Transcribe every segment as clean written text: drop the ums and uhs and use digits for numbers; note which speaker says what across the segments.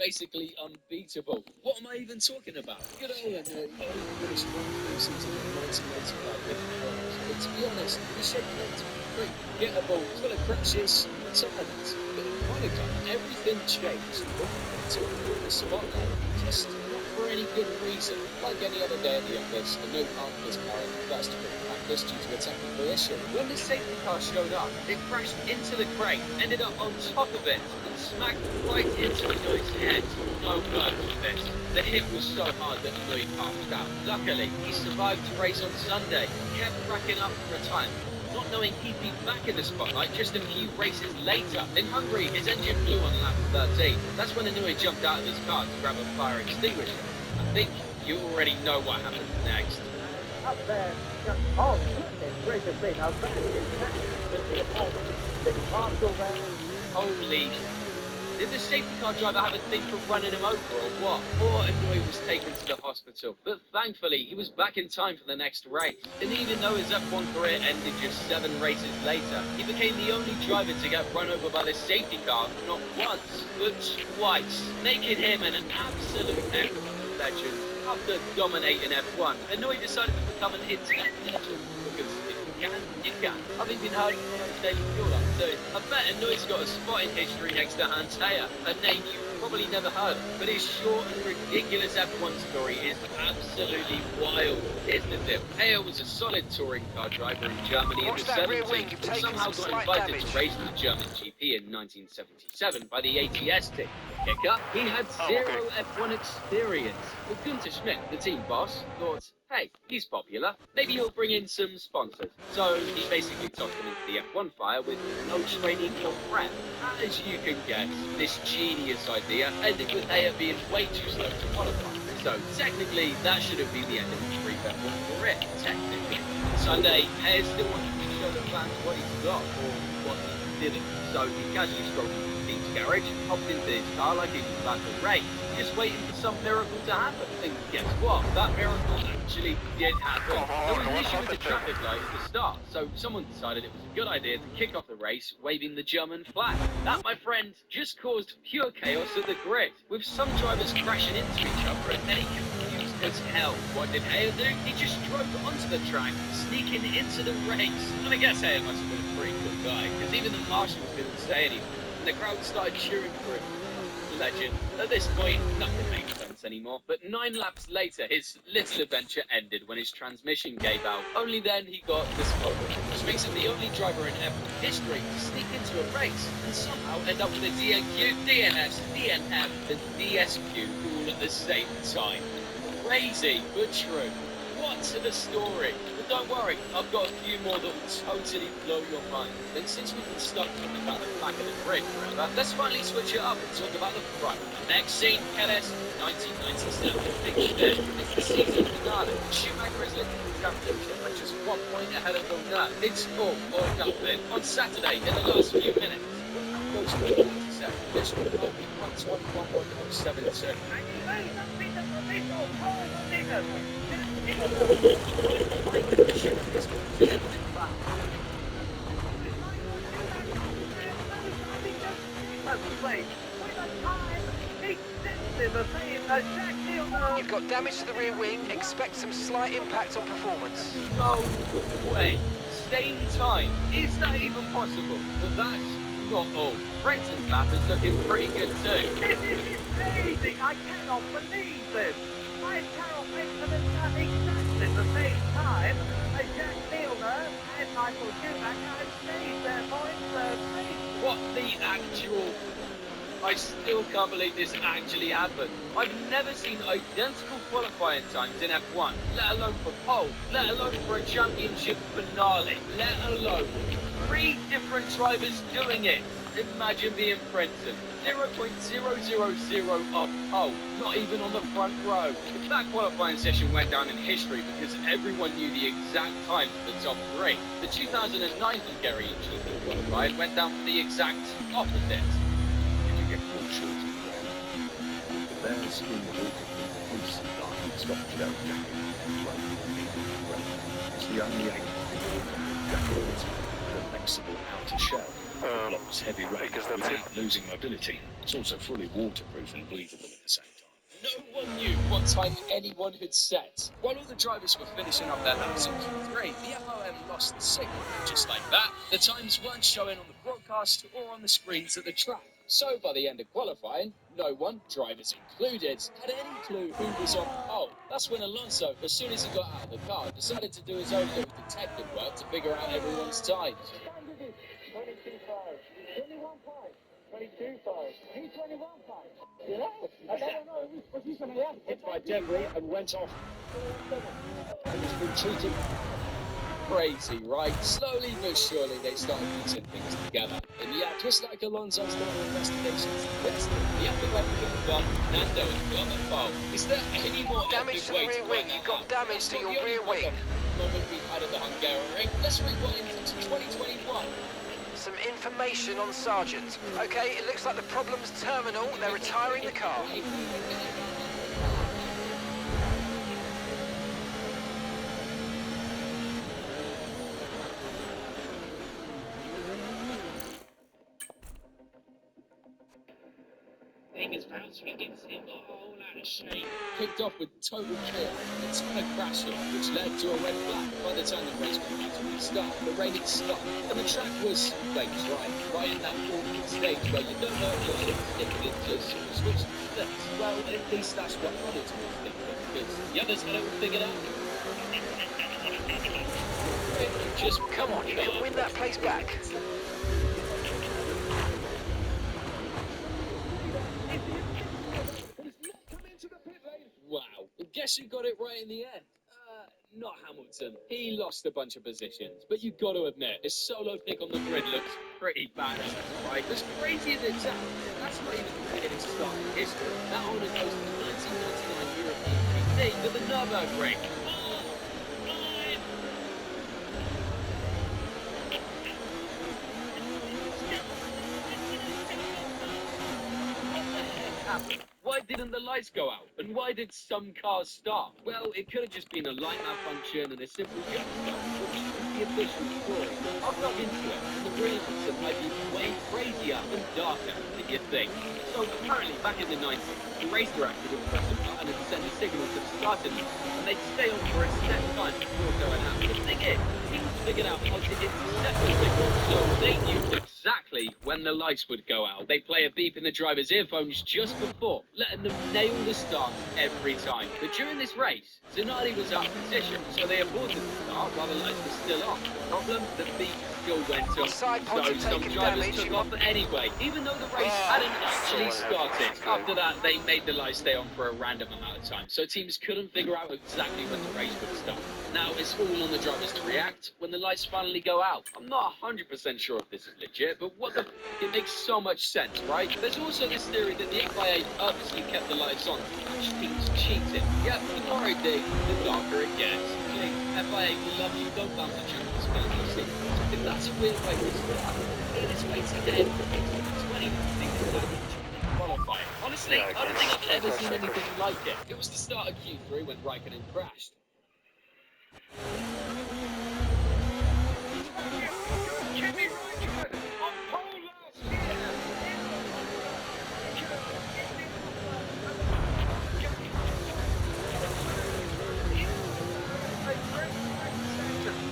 Speaker 1: basically unbeatable. What am I even talking about? Good old British Grand Prix season in 1995 with Ferrari. But to be honest, the shape meant to be pretty forgettable, full of crashes and silence. But in Monaco, everything changed. To the spotlight, just not for any good reason. Like any other day at the office, the no part of this car in the first sprint practice due to a technical issue. When the safety car showed up, it crashed into the crate, ended up on top of it, and smacked right into the Noid's head. No word for this. The hit was so hard that Noid passed out. Luckily, he survived the race on Sunday, kept racking up for a time, not knowing he'd be back in the spotlight just a few races later. In Hungary, his engine blew on lap 13. That's when Inouye jumped out of his car to grab a fire extinguisher. I think you already know what happened next.
Speaker 2: Up there, oh, goodness gracious me, now that is the parcel there.
Speaker 1: Holy. Did the safety car driver have a thing for running him over or what? Poor Inouye was taken to the hospital, but thankfully he was back in time for the next race. And even though his F1 career ended just 7 races later, he became the only driver to get run over by the safety car not once, but twice, making him an absolute F1 legend. After dominating F1, Inouye decided to become an internet legend, because you can. I've even heard of his daily fuel-up too. I bet Inouye's got a spot in history next to Hans Heyer, a name you've probably never heard of. But his short and ridiculous F1 story is absolutely wild. Here's the deal. Heyer was a solid touring car driver in Germany in the 70s, but somehow got invited to race the German GP in 1977 by the ATS team. Kicker, he had zero F1 experience. But Günther Schmidt, the team boss, thought, hey, he's popular, maybe he'll bring in some sponsors. So he basically tossed him into the F1 fire with no training or prep. As you can guess, this genius idea ended with Heyer being way too slow to qualify. So technically, that should have been the end of his brief F1 career, technically. On Sunday, Heyer still wanted to show the fans what he's got, or what he didn't. So he casually strolled into the team's garage, hopped into his car like he was about to race, just waiting for some miracle to happen. And guess what? That miracle actually did happen. There was an issue with the traffic light at the start, so someone decided it was a good idea to kick off the race waving the German flag. That, my friend, just caused pure chaos at the grid, with some drivers crashing into each other and they confused as hell. What did Heyer do? He just drove onto the track, sneaking into the race. And I guess Heyer must have been a pretty good guy, because even the marshals didn't say anything, and the crowd started cheering for him. Legend. At this point, nothing makes sense anymore, but 9 laps later, his little adventure ended when his transmission gave out. Only then he got disqualified, which makes him the only driver in F1 history to sneak into a race and somehow end up with a DNQ, DNS, DNF, and DSQ all at the same time. Crazy, but true. What's the story? But don't worry, I've got a few more that will totally blow your mind. And since we've been stuck talking about the back of the grid forever, let's finally switch it up and talk about the front. Next scene, Kellis, 1997. Big Schmidt, it's the season finale. Schumacher is looking for the championship and just 1 point ahead of Villeneuve. It's all or nothing. On Saturday, in the last few minutes, goes for the 47. This will be 121.072.
Speaker 3: You've got damage to the rear wing. Expect some slight impact on performance.
Speaker 1: No way. Same time. Is that even possible? But that's not all. Brenton's lap is looking pretty good too.
Speaker 2: This is amazing! I cannot believe this! I cannot make them at exactly the same time as Jack Villeneuve and Michael Schumacher have stayed their points place.
Speaker 1: What the actual... I still can't believe this actually happened. I've never seen identical qualifying times in F1, let alone for pole, let alone for a championship finale, let alone 3 different drivers doing it. Imagine being Brenton, 0.000 off pole, not even on the front row. That qualifying session went down in history because everyone knew the exact time for the top 3. The 2009 Hungarian GP qualifying went down for the exact opposite.
Speaker 4: There's in the loose line, stop down It's the only angle. The flexible outer shell. Blocks heavy rain without losing mobility. It's also fully waterproof and breathable at the same time.
Speaker 1: No one knew what time anyone had set. While all the drivers were finishing up their laps in Q3, the FOM lost the signal. Just like that, the times weren't showing on the broadcast or on the screens at the track. So by the end of qualifying, no one, drivers included, had any clue who was on pole. That's when Alonso, as soon as he got out of the car, decided to do his own little detective work to figure out everyone's times.
Speaker 2: 22.5.
Speaker 4: Hit by debris and went off. And has been treated.
Speaker 1: Crazy, right? Slowly but surely they started putting things together. And yeah, just like Alonso's done investigations suggested, the FOM kicked on, Nando has got the pole. Is there any more
Speaker 3: Damage to the rear wing. You've got damage to your rear wing.
Speaker 1: Moment we've had at the Hungarian. Let's rewind to 2021.
Speaker 3: Some information on Sargent. Okay, it looks like the problem's terminal. They're retiring the car.
Speaker 1: Kicked off with total chaos, a ton of crashing, which led to a red flag. By the time the race was about to restart, the rain had stopped, and the track was playing right in that awkward stage where you don't know if you're sticking it to switch to flips. Well, at least that's what Hamilton was thinking, because the others had it all figured out. Just
Speaker 3: Come on, you can win that place back.
Speaker 1: Wow. Guess who got it right in the end? Not Hamilton. He lost a bunch of positions, but you got to admit, his solo pick on the grid looks pretty badass, right? As crazy as it sounds, that's not even the beginning start in history. That only goes to the 1999 European GT with the Nürburgring. Why didn't the lights go out? And why did some cars stop? Well, it could have just been a light malfunction and a simple jump stop, which is the official story. I'll dug into it, and the real answer might be way crazier and darker than you think. So apparently, back in the 90s, the race director would press a button and send a signal to the starting line, and they'd stay on for a set time before going out. The thing is, people figured out how to intercept the signal, so they knew exactly when the lights would go out. They play a beep in the driver's earphones just before, letting them nail the start every time. But during this race, Zanardi was out of position, so they aborted the start while the lights were still on. The problem, the beep still went up.
Speaker 3: Side
Speaker 1: So
Speaker 3: pods have
Speaker 1: some
Speaker 3: taken
Speaker 1: drivers
Speaker 3: damage.
Speaker 1: took off anyway, even though the race hadn't actually started. After that, they made the lights stay on for a random amount of time, so teams couldn't figure out exactly when the race would start. Now, it's all on the drivers to react when the lights finally go out. I'm not 100% sure if this is legit, but what the f***, it makes so much sense, right? There's also this theory that the FIA purposely kept the lights on to catch teams cheating. Yep, the more I dig, the darker it gets. Gee, FIA, we love you, don't bounce the champions fantasy. If that's a weird way to start, it's way to get in. 20 qualifying. Honestly, I don't think I've ever seen anything like it. It was the start of Q3 when Raikkonen crashed.
Speaker 2: Kimi Räikkönen on pole last year.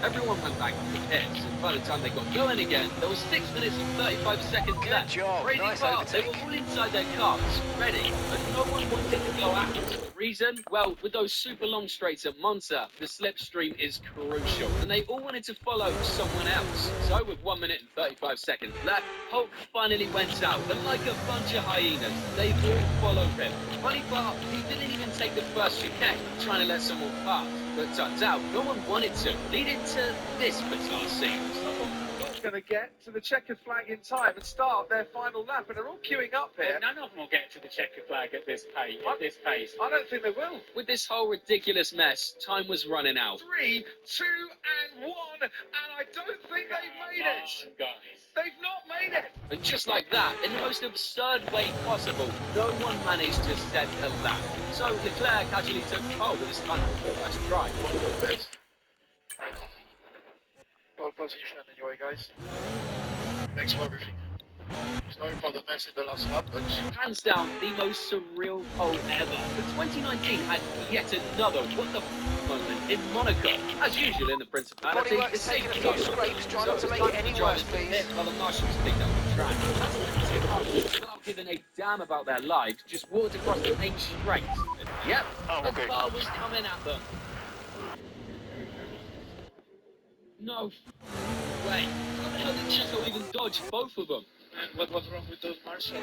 Speaker 1: Everyone went back to the pits, and by the time they got going again, there was 6 minutes and 35 seconds
Speaker 3: Good
Speaker 1: left.
Speaker 3: job,
Speaker 1: Crazy
Speaker 3: nice
Speaker 1: fast. They were
Speaker 3: overtake.
Speaker 1: all inside their cars, ready, but no one wanted to go out. The reason? Well, with those super long straights at Monza, the slipstream is crucial, and they all wanted to follow someone else. So with 1 minute and 35 seconds left, Hulk finally went out, and like a bunch of hyenas, they all followed him. Funny part, he didn't even take the first chicane, trying to let someone pass. But turns out, no one wanted to, leading to this bizarre scene.
Speaker 2: Not going to get to the checkered flag in time and start their final lap, and they're all queuing up here.
Speaker 5: None of them will get to the checkered flag at this pace.
Speaker 2: I don't think they will.
Speaker 1: With this whole ridiculous mess, time was running out.
Speaker 2: 3, 2, and 1, and I don't think they've made it.
Speaker 5: Guys.
Speaker 2: They've not made it.
Speaker 1: And just like that, in the most absurd way possible, no one managed to set a lap. So Leclerc actually took pole with his final first try.
Speaker 2: Pole position anyway, guys.
Speaker 6: Thanks for everything. Sorry for the mess in the last lap, but
Speaker 1: Hands down, the most surreal pole ever. But 2019 had yet another what the f moment in Monaco. As usual in the Principality,
Speaker 3: Bodywork's
Speaker 1: the
Speaker 3: taken a
Speaker 1: safety
Speaker 3: few
Speaker 1: car
Speaker 3: scrapes, try not to
Speaker 1: it's
Speaker 3: make
Speaker 1: time
Speaker 3: it
Speaker 1: for the
Speaker 3: any
Speaker 1: drivers
Speaker 3: worse,
Speaker 1: to pit
Speaker 3: please.
Speaker 1: while the marshals cleaned up the track. That's what the cars, without giving a damn about their lives, just walked across the main straight. And yep,
Speaker 6: Oh, okay.
Speaker 1: the car was coming at them. No way. How the hell did Checo even dodge both of them?
Speaker 6: man, what was wrong with those marshals?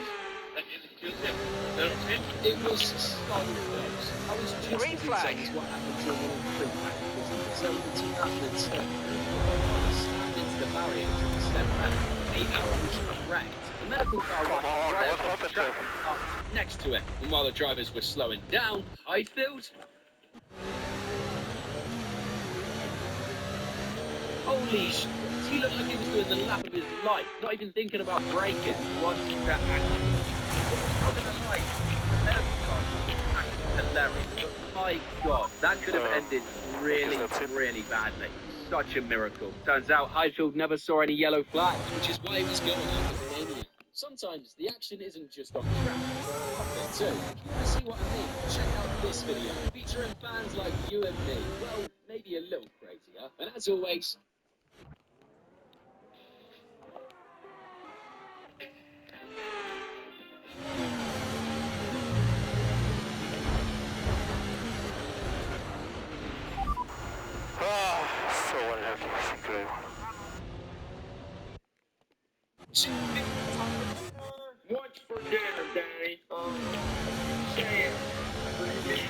Speaker 6: That nearly killed him. They're on him.
Speaker 1: It was so close. I was just
Speaker 3: Green flag.
Speaker 1: saying what happened during one of the free practices. So in 2007, slammed into the barriers at the centre. The arrow was wrecked. The medical car
Speaker 6: Come
Speaker 1: rushed
Speaker 6: on,
Speaker 1: right
Speaker 6: what
Speaker 1: up the
Speaker 6: happened
Speaker 1: track
Speaker 6: to-
Speaker 1: and parked next to it. And while the drivers were slowing down, I felt holy shit. He looked like he was doing the lap of his life, not even thinking about braking. What that actually not gonna lie, the medical car was hilarious. But my god, that could have ended really, really badly. Such a miracle. Turns out Highfield never saw any yellow flags, which is why he was going on with Romania. Sometimes the action isn't just on track, it's off it too. If you want to see what I mean, check out this video, featuring fans like you and me. Well, maybe a little crazier. And as always,
Speaker 6: So unlucky, incredible.
Speaker 5: What's for dinner, Danny? Say it.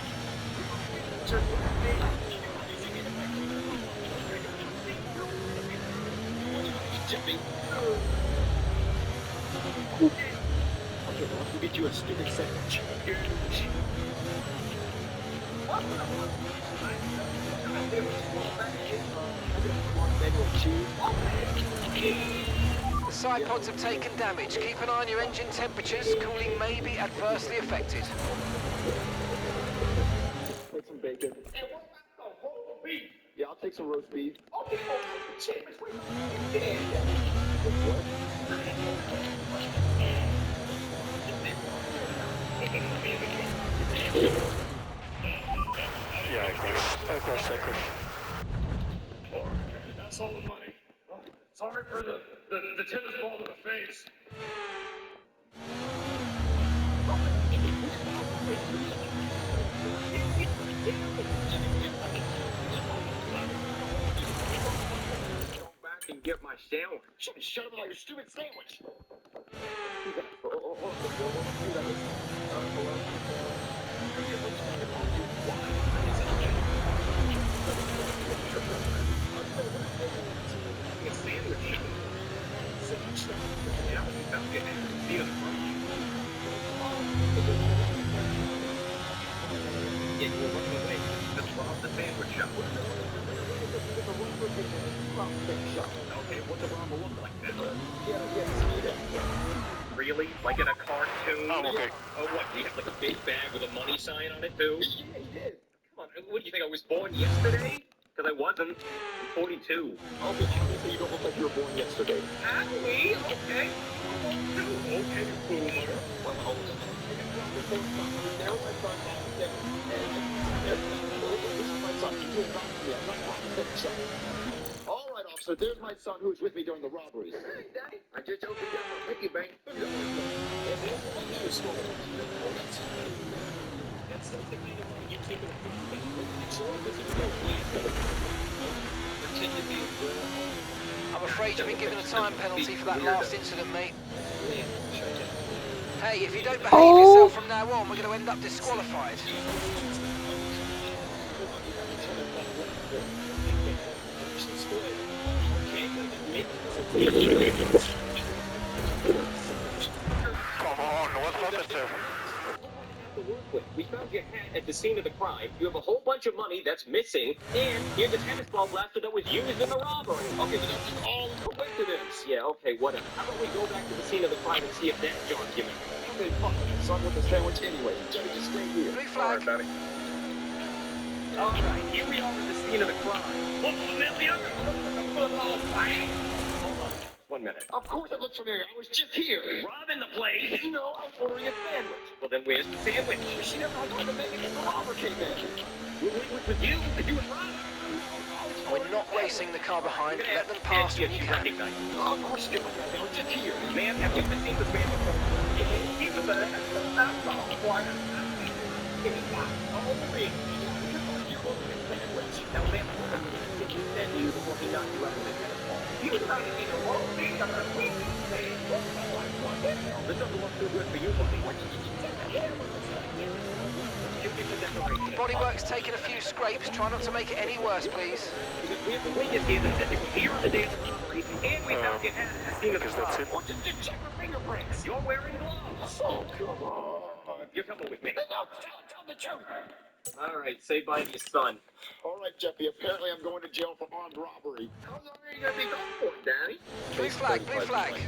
Speaker 1: Jimmy. I'll get you a stupid sandwich.
Speaker 3: The side pods have taken damage. Keep an eye on your engine temperatures. Cooling may be adversely affected.
Speaker 7: Take some bacon. Yeah, I'll take some roast beef.
Speaker 6: Yeah, of course.
Speaker 5: That's all the money. Sorry for the tennis ball to the face.
Speaker 7: Go back and get my sandwich. Shut up about your stupid sandwich.
Speaker 1: Yeah, you were running away.
Speaker 7: Let's rob the sandwich shop. Okay, what's a robber look like then? Really? Like in a cartoon?
Speaker 6: Oh, okay.
Speaker 7: Oh, what? Do you have like a big bag with a money sign on it too? Yeah, he did. Come on, what do you think? I was born yesterday? Because I wasn't. I'm 42. Oh, but you don't look like you were born yesterday. Owie, okay. Okay, boomer. Well, hold on. All right, officer, there's my son who was with me during the robberies. Hey, Daddy, I just opened up my piggy bank.
Speaker 3: I'm afraid you've been given a time penalty for that last incident, mate. Hey, if you don't behave yourself from now on, we're going to end up disqualified.
Speaker 6: Come on, what's happened to?
Speaker 7: We found your hat at the scene of the crime. You have a whole bunch of money that's missing, and here's a tennis ball blaster that was used in the robbery. Okay, but that's all coincidence. Yeah, okay, whatever. How about we go back to the scene of the crime and see if that's John's gimmick?
Speaker 2: Okay, fuck it. Son with the sandwich anyway. Johnny, just stay here.
Speaker 3: Blue
Speaker 7: All
Speaker 3: flag.
Speaker 7: right, Daddy. All right, here we are at the scene of the crime. What? 1 minute.
Speaker 5: Of course it looks familiar. I was just here.
Speaker 7: Robbing the place?
Speaker 5: No, I was ordering a sandwich.
Speaker 7: Well, then where's the sandwich?
Speaker 5: She never had time to make it because the robber came in.
Speaker 7: With you? And you and Rob?
Speaker 3: We're not racing the car behind. Let them pass when you can.
Speaker 5: Of course you did. I was just here.
Speaker 7: Ma'am, have you ever seen this man before? He was a... Now, ma'am, did you send you before he got you out of the tennis ball? He was trying to get a whole thing of a week. This doesn't look too good for you, buddy.
Speaker 3: Bodywork's taken a few scrapes. Try not to make it any worse, please.
Speaker 7: We have the witness here that was here on the day of the robbery, and we found you at the scene of the crime.
Speaker 5: Or just didn't check her fingerprints.
Speaker 7: You're wearing gloves.
Speaker 5: Oh, come on.
Speaker 7: You're coming with me.
Speaker 5: No, tell the truth.
Speaker 7: All right, say bye to your son.
Speaker 5: All right, Jeffy. Apparently I'm going to jail for armed robbery.
Speaker 7: How long are you going to be gone for, Daddy?
Speaker 3: Blue flag, blue flag.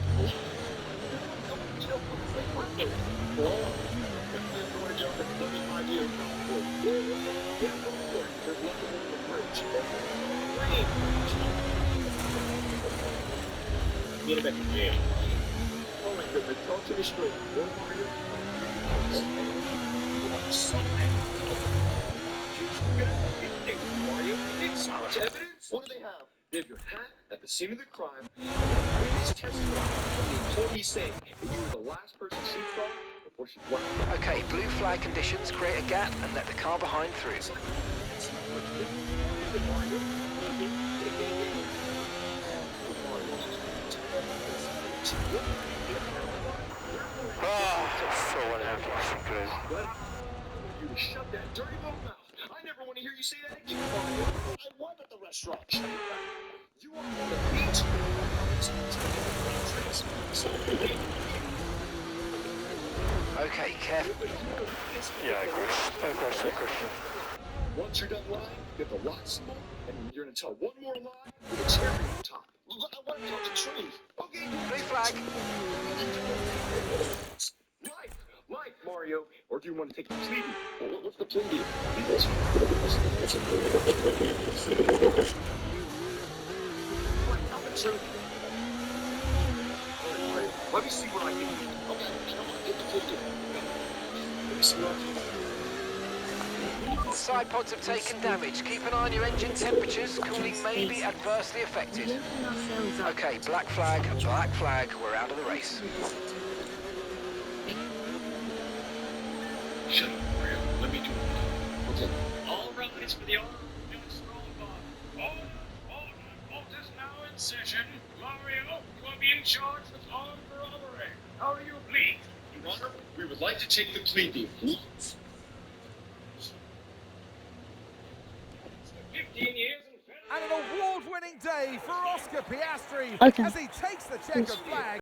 Speaker 7: Get him back to jail.
Speaker 5: Oh my goodness, talk to me straight. What are you? Solid evidence? What do they have? They have your hat at the scene of the crime. Witness testimony from the employee saying that you were the last person she saw before she went.
Speaker 3: Okay, blue flag conditions. Create a gap and let the car behind through.
Speaker 5: So unhappy. You to shut that dirty little mouth. I never want to hear you say that again. I was at the restaurant. You are on the beach.
Speaker 3: Okay, careful.
Speaker 5: Yeah, I agree. Once you're done lying, you have the lie symbol, and you're going to tell one more lie with a cherry on top. I want to tell the truth. Okay.
Speaker 3: Blue flag.
Speaker 5: Life, Mario. Or do you want to take the plea deal? What's the plea deal? Tell the truth. Let me see what I can do. Okay, come on, get the plea deal. Let me see what I can do.
Speaker 3: Side pods have taken damage. Keep an eye on your engine temperatures. Cooling may be adversely affected. Okay, black flag, we're out of the race.
Speaker 4: Shut up, Mario. Let me do it.
Speaker 5: Okay.
Speaker 6: All rise for the order of new strong bar. Order is now in session. Mario, you will be in charge with armed robbery. How do you plead?
Speaker 4: Your Honor, we would like to take the plea deal.
Speaker 6: 15 years in federal.
Speaker 8: And an award-winning day for Oscar Piastri
Speaker 9: Okay.
Speaker 8: as he takes the checkered flag.